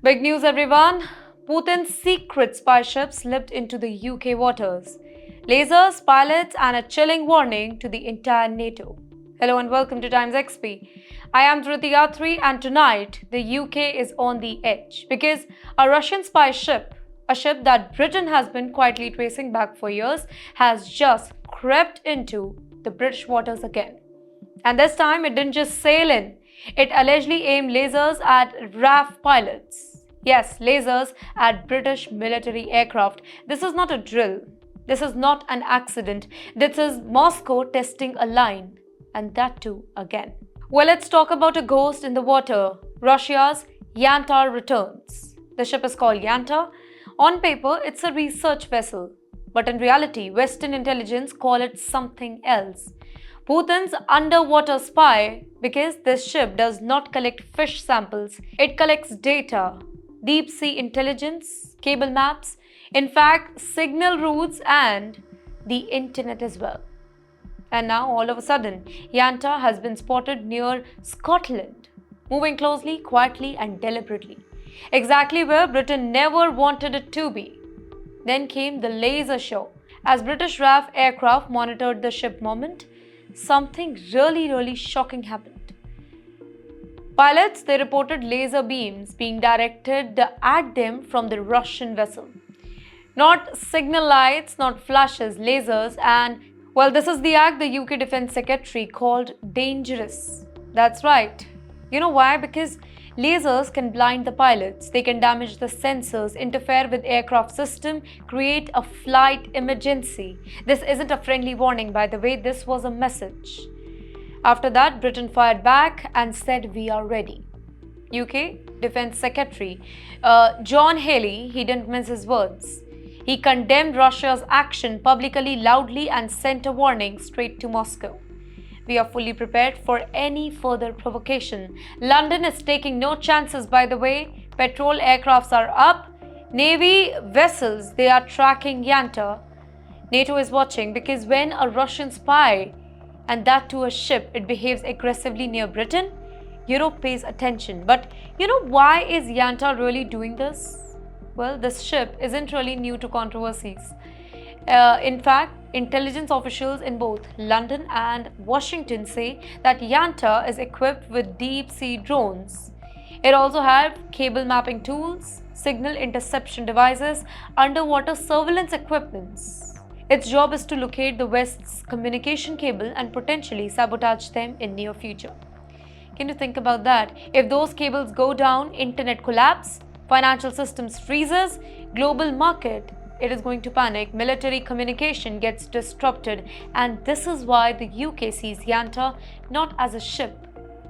Big news, everyone. Putin's secret spy ship slipped into the UK waters. Lasers, pilots, and a chilling warning to the entire NATO. Hello and welcome to TimesXP. I am Dhruti, and tonight the UK is on the edge because a Russian spy ship, a ship that Britain has been quietly tracing back for years, has just crept into the British waters again. And this time it didn't just sail in, it allegedly aimed lasers at RAF pilots. Yes, lasers at British military aircraft. This is not a drill. This is not an accident. This is Moscow testing a line. And that too again. Well, let's talk about a ghost in the water. Russia's Yantar returns. The ship is called Yantar. On paper, it's a research vessel. But in reality, Western intelligence call it something else. Putin's underwater spy, because this ship does not collect fish samples, it collects data, deep sea intelligence, cable maps, in fact, signal routes and the internet as well. And now, all of a sudden, Yantar has been spotted near Scotland, moving closely, quietly and deliberately, exactly where Britain never wanted it to be. Then came the laser show. As British RAF aircraft monitored the ship movement, something really shocking happened. Pilots, they reported laser beams being directed at them from the Russian vessel. Not signal lights, not flashes, lasers, and well, this is the act the UK Defence Secretary called dangerous. That's right. You know why? Because lasers can blind the pilots, they can damage the sensors, interfere with aircraft system, create a flight emergency. This isn't a friendly warning, by the way, this was a message. After that, Britain fired back and said we are ready. UK Defence Secretary John Healey, he didn't mince his words. He condemned Russia's action publicly, loudly and sent a warning straight to Moscow. We are fully prepared for any further provocation. London is taking no chances, by the way. Patrol aircrafts are up. Navy vessels, they are tracking Yantar. NATO is watching because when a Russian spy, and that to a ship, it behaves aggressively near Britain, Europe pays attention. But you know why is Yantar really doing this? Well, this ship isn't really new to controversies. In fact, intelligence officials in both London and Washington say that Yantar is equipped with deep-sea drones. It also has cable mapping tools, signal interception devices, underwater surveillance equipments. Its job is to locate the West's communication cable and potentially sabotage them in near future. Can you think about that? If those cables go down, internet collapse, financial systems freezes, global market, it is going to panic, military communication gets disrupted, and this is why the UK sees Yantar not as a ship,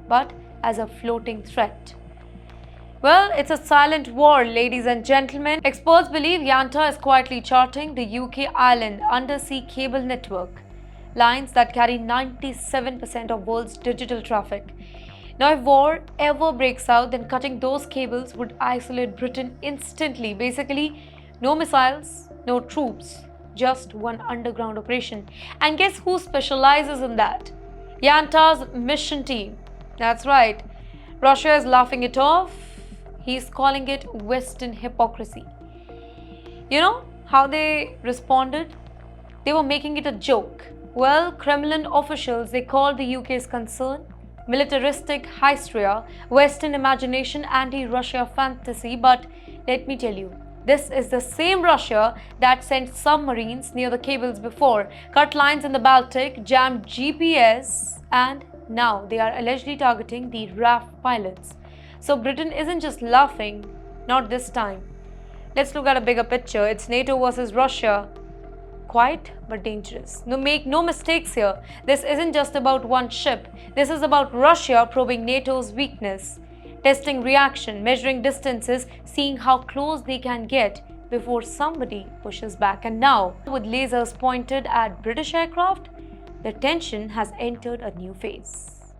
but as a floating threat. Well, it's a silent war, ladies and gentlemen. Experts believe Yantar is quietly charting the UK island undersea cable network, lines that carry 97% of world's digital traffic. Now, if war ever breaks out, then cutting those cables would isolate Britain instantly. Basically, no missiles, no troops, just one underground operation. And guess who specializes in that? Yantar's mission team. That's right. Russia is laughing it off. He's calling it Western hypocrisy. You know how they responded? They were making it a joke. Well, Kremlin officials, they called the UK's concern militaristic hysteria, Western imagination, anti-Russia fantasy. But let me tell you, this is the same Russia that sent submarines near the cables before, cut lines in the Baltic, jammed GPS, and now they are allegedly targeting the RAF pilots. So Britain isn't just laughing, not this time. Let's look at a bigger picture. It's NATO versus Russia. Quiet but dangerous. Make no mistakes here. This isn't just about one ship. This is about Russia probing NATO's weakness, testing reaction, measuring distances, seeing how close they can get before somebody pushes back. And now, with lasers pointed at British aircraft, the tension has entered a new phase.